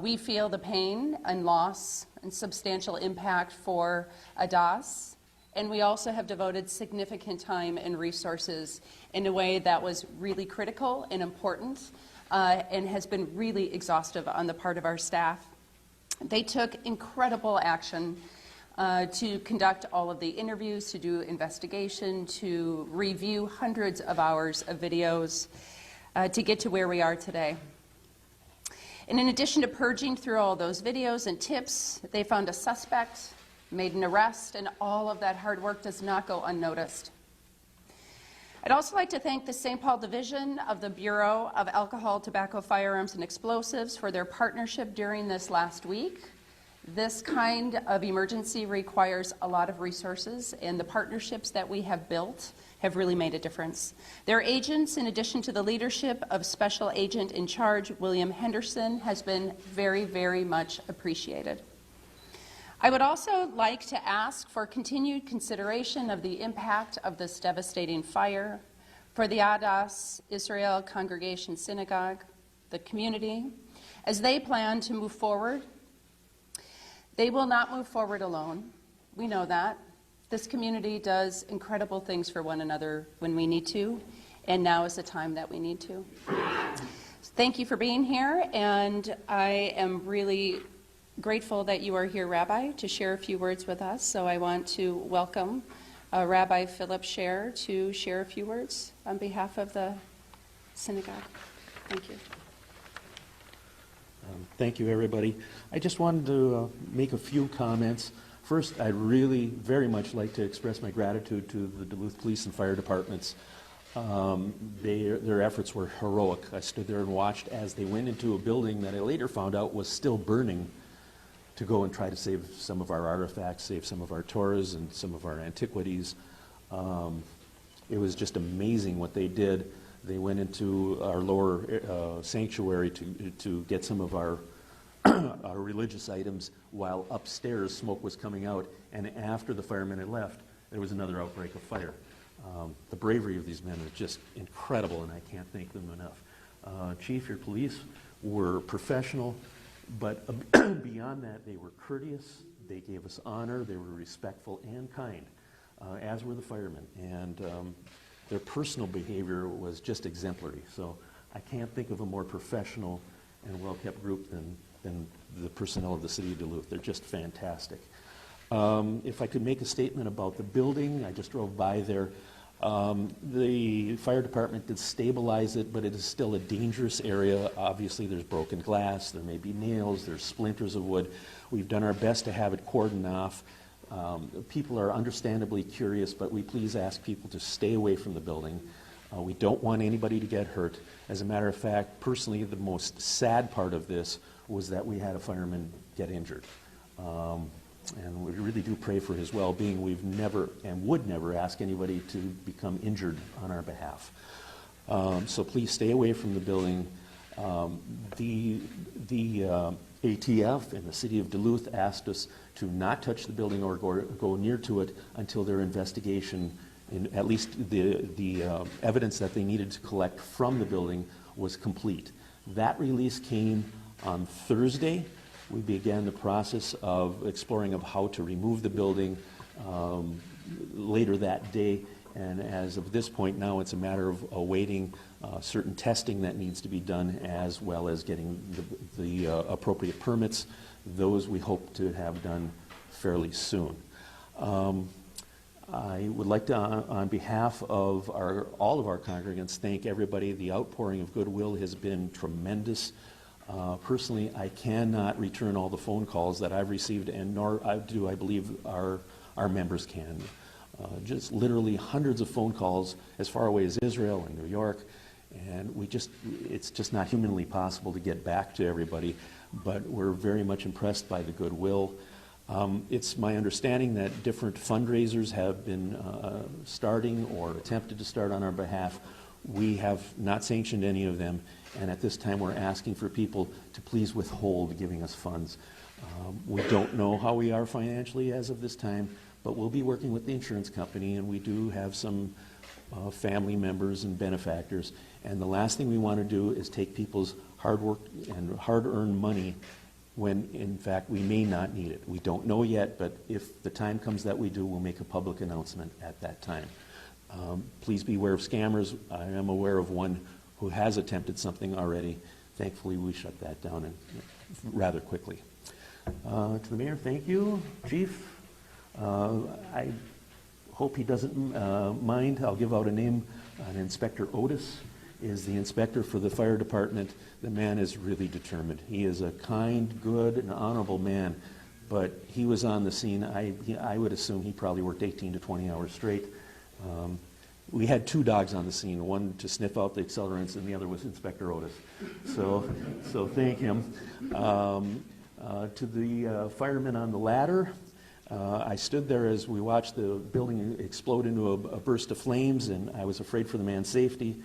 S16: We feel the pain and loss and substantial impact for ADAS, and we also have devoted significant time and resources in a way that was really critical and important and has been really exhaustive on the part of our staff. They took incredible action to conduct all of the interviews, to do investigation, to review hundreds of hours of videos to get to where we are today. And in addition to purging through all those videos and tips, they found a suspect, made an arrest, and all of that hard work does not go unnoticed. I'd also like to thank the St. Paul Division of the Bureau of Alcohol, Tobacco, Firearms, and Explosives for their partnership during this last week. This kind of emergency requires a lot of resources, and the partnerships that we have built have really made a difference. Their agents, in addition to the leadership of Special Agent in Charge William Henderson, has been very, very much appreciated. I would also like to ask for continued consideration of the impact of this devastating fire for the ADAS Israel Congregation Synagogue, the community, as they plan to move forward. They will not move forward alone. We know that. This community does incredible things for one another when we need to, and now is the time that we need to. Thank you for being here, and I am really grateful that you are here, Rabbi, to share a few words with us. So I want to welcome Rabbi Philip Scher to share a few words on behalf of the synagogue. Thank you.
S17: Thank you, everybody. I just wanted to make a few comments. First, I'd really very much like to express my gratitude to the Duluth Police and Fire Departments. Their efforts were heroic. I stood there and watched as they went into a building that I later found out was still burning to go and try to save some of our artifacts, save some of our Torahs and some of our antiquities. It was just amazing what they did. They went into our lower sanctuary to get some of our our religious items while upstairs smoke was coming out, and after the firemen had left, there was another outbreak of fire. The bravery of these men is just incredible, and I can't thank them enough. Chief, your police were professional, but beyond that, they were courteous, they gave us honor, they were respectful and kind, as were the firemen, and their personal behavior was just exemplary. So I can't think of a more professional and well-kept group than the personnel of the city of Duluth. They're just fantastic. If I could make a statement about the building, I just drove by there. The fire department did stabilize it, but it is still a dangerous area. Obviously, there's broken glass, there may be nails, there's splinters of wood. We've done our best to have it cordoned off. People are understandably curious, but we please ask people to stay away from the building. We don't want anybody to get hurt. As a matter of fact, personally, the most sad part of this was that we had a fireman get injured. And we really do pray for his well-being. We've never and would never ask anybody to become injured on our behalf. So please stay away from the building. The ATF and the city of Duluth asked us to not touch the building or go near to it until their investigation, at least the evidence that they needed to collect from the building, was complete. That release came on Thursday. We began the process of exploring of how to remove the building later that day, and as of this point now, it's a matter of awaiting certain testing that needs to be done, as well as getting the appropriate permits. Those we hope to have done fairly soon. I would like to, on behalf of all of our congregants, thank everybody. The outpouring of goodwill has been tremendous. Personally, I cannot return all the phone calls that I've received, and nor do I believe our members can. Just literally hundreds of phone calls as far away as Israel and New York, and it's just not humanly possible to get back to everybody, but we're very much impressed by the goodwill. It's my understanding that different fundraisers have been starting or attempted to start on our behalf. We have not sanctioned any of them, and at this time we're asking for people to please withhold giving us funds. We don't know how we are financially as of this time, but we'll be working with the insurance company, and we do have some family members and benefactors, and the last thing we want to do is take people's hard work and hard-earned money when in fact we may not need it. We don't know yet, but if the time comes that we do, we'll make a public announcement at that time. Please be aware of scammers. I am aware of one who has attempted something already. Thankfully, we shut that down rather quickly. To the mayor, thank you. Chief, I hope he doesn't mind. I'll give out a name. Inspector Otis is the inspector for the fire department. The man is really determined. He is a kind, good, and honorable man, but he was on the scene. I would assume he probably worked 18 to 20 hours straight. We had two dogs on the scene, one to sniff out the accelerants and the other was Inspector Otis. So thank him. To the firemen on the ladder, I stood there as we watched the building explode into a burst of flames, and I was afraid for the man's safety.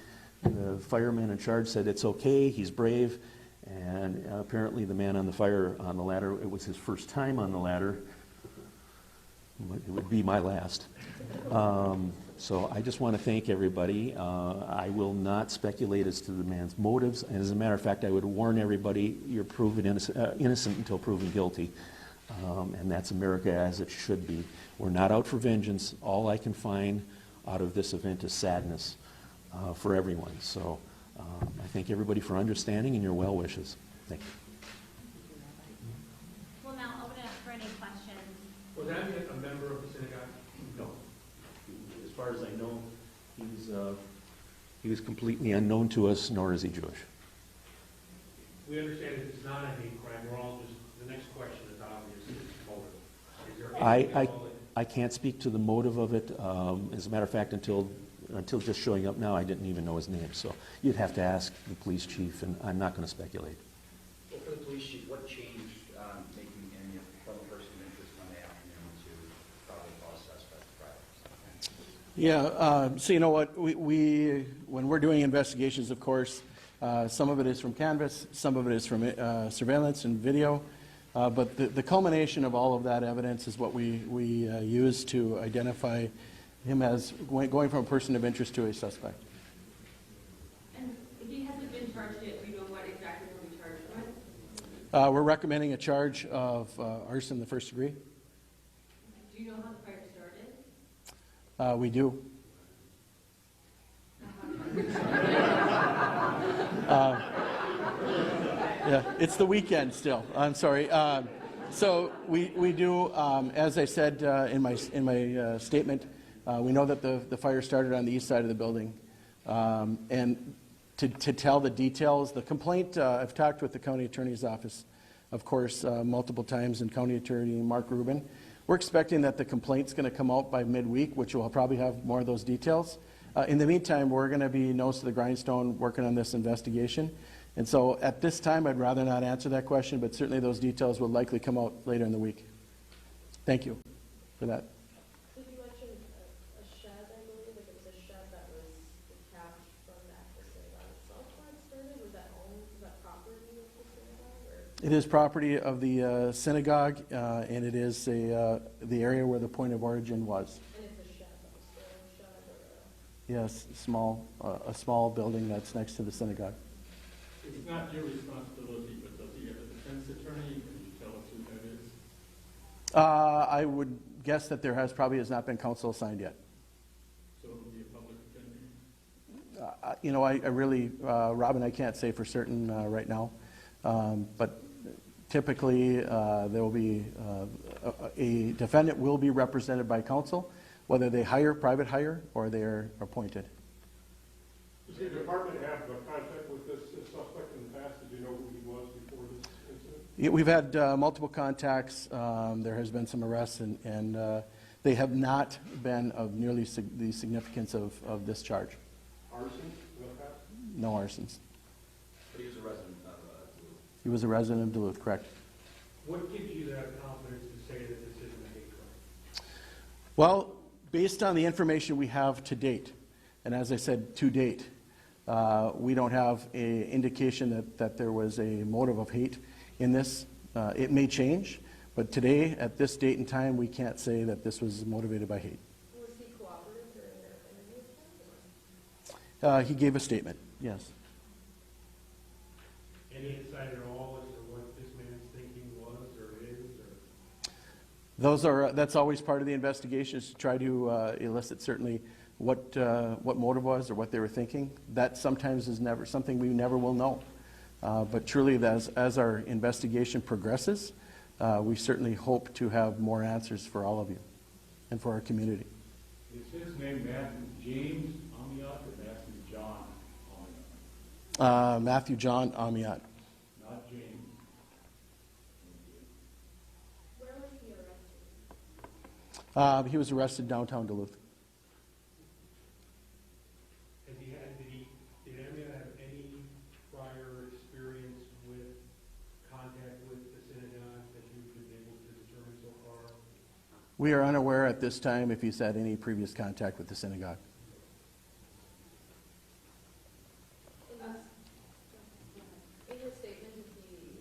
S17: The fireman in charge said it's okay, he's brave, and apparently the man on the ladder, it was his first time on the ladder. It would be my last. So I just want to thank everybody. I will not speculate as to the man's motives, and as a matter of fact, I would warn everybody, you're proven innocent until proven guilty, and that's America as it should be. We're not out for vengeance. All I can find out of this event is sadness for everyone. So I thank everybody for understanding and your well wishes. Thank you.
S14: We'll now open it up for any questions.
S18: Was that a member of the synagogue?
S17: No. As far as I know, he was completely unknown to us, nor is he Jewish.
S18: We understand that it's not a hate crime. We're all just, the next question is obvious. It's motive. Is there
S17: I can't speak to the motive of it. As a matter of fact, until just showing up now, I didn't even know his name. So you'd have to ask the police chief, and I'm not going to speculate.
S19: Well, for the police chief, what changed making any from a person of interest Monday afternoon to probably call suspect Friday?
S7: Yeah, so you know what, we when we're doing investigations, of course, some of it is from canvas, some of it is from surveillance and video, but the culmination of all of that evidence is what we use to identify him as going from a person of interest to a suspect.
S20: And if he hasn't been charged yet, do you know what exactly he'll be charged with?
S7: We're recommending a charge of arson in the first degree.
S20: Do you know how the fire started?
S7: We do. Yeah, it's the weekend still. I'm sorry. So we do, as I said in my statement, we know that the fire started on the east side of the building. And to tell the details, the complaint, I've talked with the county attorney's office, of course, multiple times, and County Attorney Mark Rubin. We're expecting that the complaint's going to come out by midweek, which will probably have more of those details. In the meantime, we're going to be nose to the grindstone working on this investigation. And so at this time, I'd rather not answer that question, but certainly those details will likely come out later in the week. Thank you for that.
S20: Did you mention a shed, I believe? Like it was a shed that was detached from the actual synagogue itself when it started? Was that owned? Was that property of the synagogue? Or?
S7: It is property of the synagogue, and it is the area where the point of origin was.
S20: And it's a shed, like a storage shed or a...
S7: Yes, a small building that's next to the synagogue.
S18: It's not your responsibility, but does he have a defense attorney? Can you tell us who that is?
S7: I would guess that there probably has not been counsel assigned yet.
S18: So it will be a public defender?
S7: You know, I really, Robin, I can't say for certain right now, but typically there will be, a defendant will be represented by counsel, whether they private hire, or they're appointed.
S21: Does the department have contact with this suspect in the past? Did you know who he was before this incident?
S7: Yeah, we've had multiple contacts. There has been some arrests, and they have not been of nearly the significance of this charge.
S21: Arson in the past?
S7: No arsons.
S19: But he was a resident of Duluth.
S7: He was a resident of Duluth, correct.
S18: What gives you that confidence to say that this isn't a hate crime?
S7: Well, based on the information we have to date, and as I said, to date, we don't have an indication that there was a motive of hate in this. It may change, but today, at this date and time, we can't say that this was motivated by hate.
S20: Was he cooperative during their interview?
S7: He gave a statement, yes.
S18: Any insight at all as to what this man's thinking was or is? Or?
S7: That's always part of the investigation, is to try to elicit certainly what motive was or what they were thinking. That sometimes is never something we never will know. But truly, as our investigation progresses, we certainly hope to have more answers for all of you and for our community.
S18: Is his name Matthew James Amiat or Matthew John Amiat?
S7: Matthew John Amiat.
S18: Not James.
S20: Where was he arrested?
S7: He was arrested downtown Duluth.
S18: Did Amiat have any prior experience with contact with the synagogue that you've been able to determine so far?
S7: We are unaware at this time if he's had any previous contact with the synagogue.
S20: In your statement, did he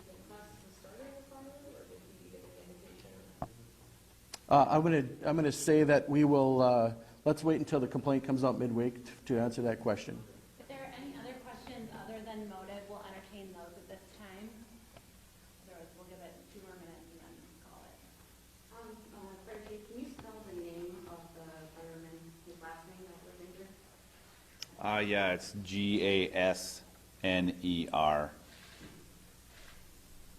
S20: confess to starting the fire, or did he give an indication?
S7: I'm going to say that we will. Let's wait until the complaint comes out midweek to answer that question.
S14: If there are any other questions other than motive, we'll entertain those at this time. Otherwise, we'll give it 2 more minutes and then call it.
S20: Fire Chief, can you spell the name of the fireman, his last name that was injured?
S15: Yeah, it's Gasner.
S20: And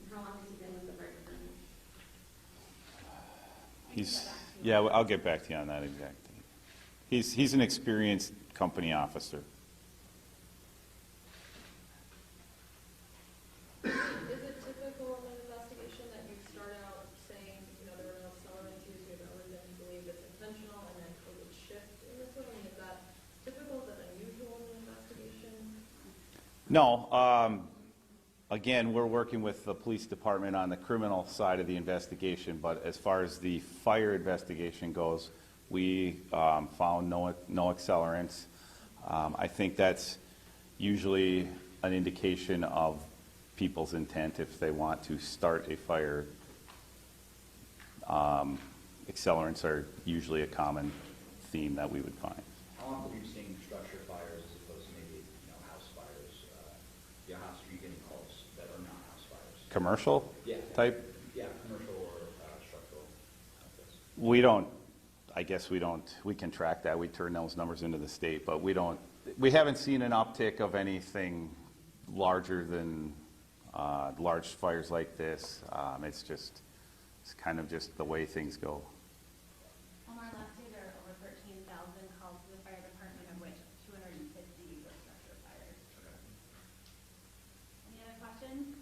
S20: how long has he been with the fire department?
S15: I'll get back to you on that exactly. He's an experienced company officer.
S20: Is it typical in an investigation that you start out saying, there
S15: No. Again, we're working with the police department on the criminal side of the investigation, but as far as the fire investigation goes, we found no accelerants. I think that's usually an indication of people's intent if they want to start a fire. Accelerants are usually a common theme that we would find.
S19: How often are you seeing structure fires as opposed to maybe, house fires? How often are you getting calls that are not house fires?
S15: Commercial type?
S19: Yeah, commercial or structural.
S15: We don't, I guess we can track that. We turn those numbers into the state, but we haven't seen an uptick of anything larger than large fires like this. It's kind of just the way things go.
S14: Omar, last year there were over 13,000 calls to the fire department, of which 250 were structure fires. Any other questions?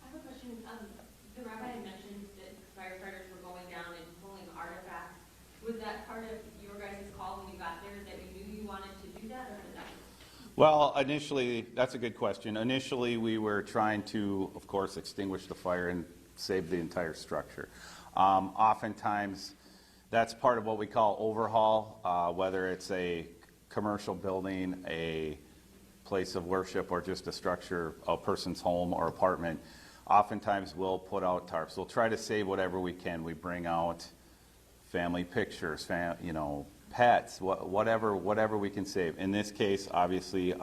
S20: I have a question. The rabbi had mentioned that firefighters were going down and pulling artifacts. Was that part of your guys' call when you got there, that you knew you wanted to do that, or did that?
S15: Well, initially, that's a good question. Initially, we were trying to, of course, extinguish the fire and save the entire structure. Oftentimes, that's part of what we call overhaul, whether it's a commercial building, a place of worship, or just a structure, a person's home or apartment. Oftentimes, we'll put out tarps. We'll try to save whatever we can. We bring out family pictures, pets, whatever we can save. In this case, obviously,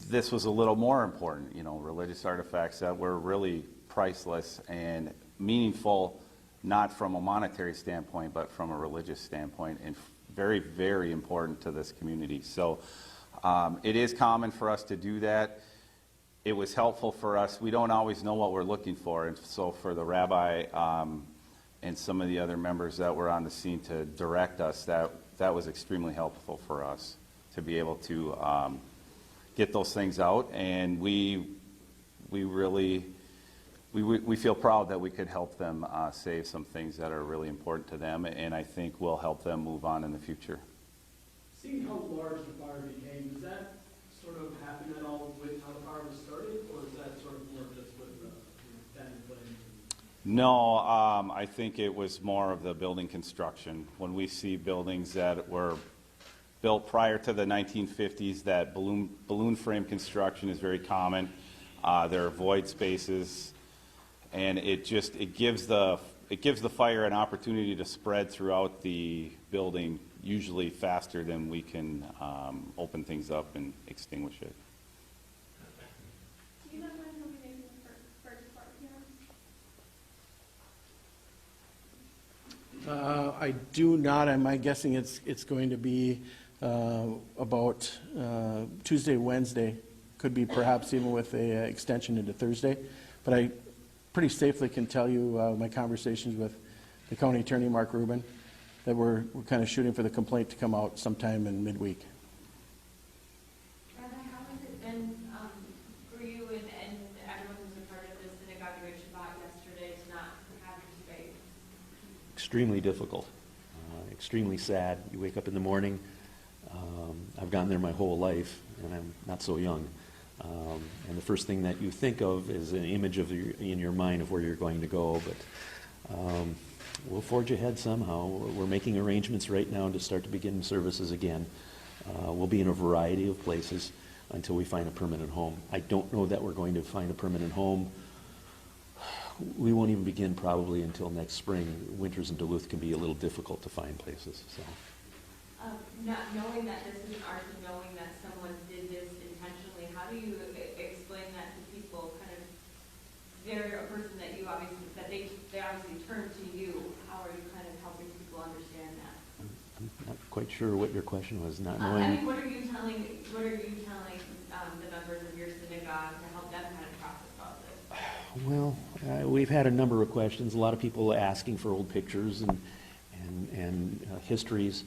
S15: this was a little more important, religious artifacts that were really priceless and meaningful, not from a monetary standpoint, but from a religious standpoint, and very, very important to this community. So it is common for us to do that. It was helpful for us. We don't always know what we're looking for, and so for the rabbi and some of the other members that were on the scene to direct us, that was extremely helpful for us to be able to get those things out, and we feel proud that we could help them save some things that are really important to them, and I think will help them move on in the future.
S18: Seeing how large the fire became, does that sort of happen at all with how the fire was started, or is that sort of more just with the bandit flames?
S15: No, I think it was more of the building construction. When we see buildings that were built prior to the 1950s, that balloon frame construction is very common. There are void spaces, and it gives the fire an opportunity to spread throughout the building, usually faster than we can open things up and extinguish it.
S20: Do you know when he'll be making the first appearance?
S5: I do not. My guessing it's going to be about Tuesday, Wednesday. Could be perhaps even with a extension into Thursday. But I pretty safely can tell you my conversations with the county attorney, Mark Rubin, that we're kind of shooting for the complaint to come out sometime in midweek.
S20: Rabbi, how has it been for you and everyone who's a part of the synagogue during Shabbat yesterday to not have your space?
S17: Extremely difficult, extremely sad. You wake up in the morning. I've gone there my whole life, and I'm not so young. And the first thing that you think of is an image in your mind of where you're going to go. But we'll forge ahead somehow. We're making arrangements right now to start to begin services again. We'll be in a variety of places until we find a permanent home. I don't know that we're going to find a permanent home. We won't even begin probably until next spring. Winters in Duluth can be a little difficult to find places. So.
S20: Not knowing that this is art and knowing that someone did this intentionally, how do you explain that to people? Kind of, they're a person that you obviously, that they obviously turn to you. How are you kind of helping people understand that?
S17: I'm not quite sure what your question was. Not
S20: I
S17: knowing.
S20: mean, what are you telling the members of your synagogue to help them kind of process all this?
S17: Well, we've had a number of questions. A lot of people asking for old pictures and histories.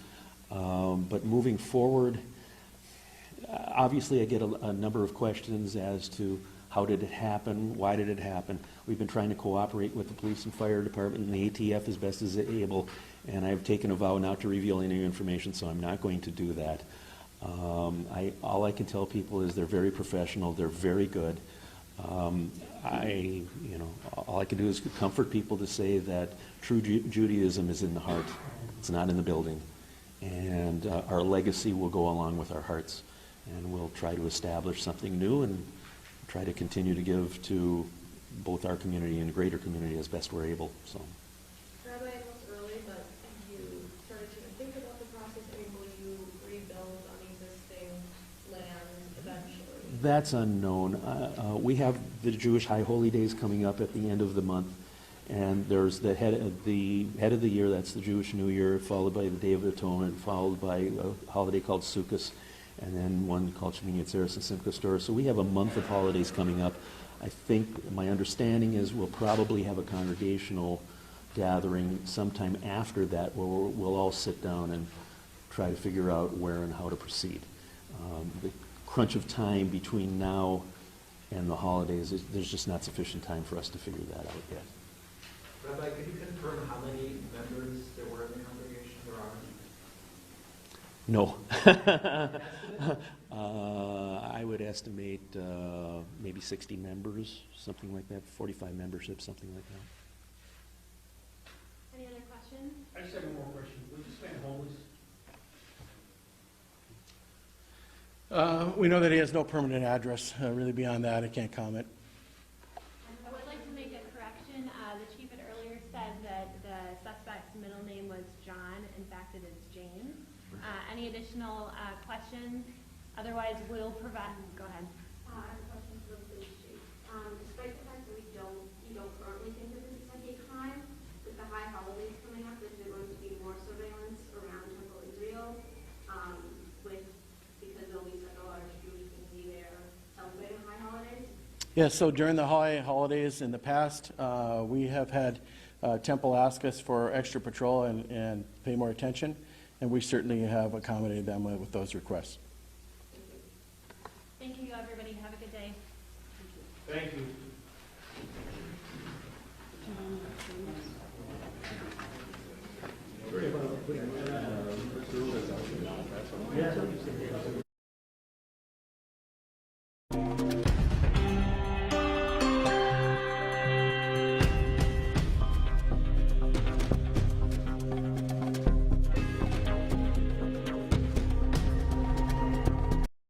S17: But moving forward, obviously I get a number of questions as to how did it happen, why did it happen. We've been trying to cooperate with the police and fire department and the ATF as best as able, and I've taken a vow not to reveal any information, so I'm not going to do that. All I can tell people is they're very professional, they're very good. All I can do is comfort people to say that true Judaism is in the heart. It's not in the building. And our legacy will go along with our hearts. And we'll try to establish something new and try to continue to give to both our community and greater community as best we're able. So.
S2: Rabbi, I know it's early, but have you started to think about the process? I mean, will you rebuild on existing land eventually?
S17: That's unknown. We have the Jewish High Holy Days coming up at the end of the month, and there's the head of the year, that's the Jewish New Year, followed by the Day of Atonement, followed by a holiday called Sukkot, and then one called Shmini Atzeres and Simchas Torah. So we have a month of holidays coming up. I think my understanding is we'll probably have a congregational gathering sometime after that where we'll all sit down and try to figure out where and how to proceed. The crunch of time between now and the holidays, there's just not sufficient time for us to figure that out yet.
S19: Rabbi, could you confirm how many members there were in the congregation? There are?
S17: No. I would estimate maybe 60 members, something like that, 45 memberships, something like that.
S14: Any other questions?
S18: I just have one more question. Was this man homeless?
S7: We know that he has no permanent address. Really beyond that, I can't comment.
S14: I would like to make a correction. The chief had earlier said that the suspect's middle name was John. In fact, it is James. Any additional questions? Otherwise, we'll provide. Go ahead.
S2: I have a question for the police chief. Despite the fact that you don't currently think that this is a hate crime, with the high holidays coming up, is there going to be more surveillance around Temple Israel? Because there'll be such a large Jewish community there celebrating high holidays?
S7: Yeah, so during the high holidays in the past, we have had Temple ask us for extra patrol and pay more attention, and we certainly have accommodated them with those requests.
S14: Thank you, everybody. Have a good day.
S18: Thank you.
S8: Yeah.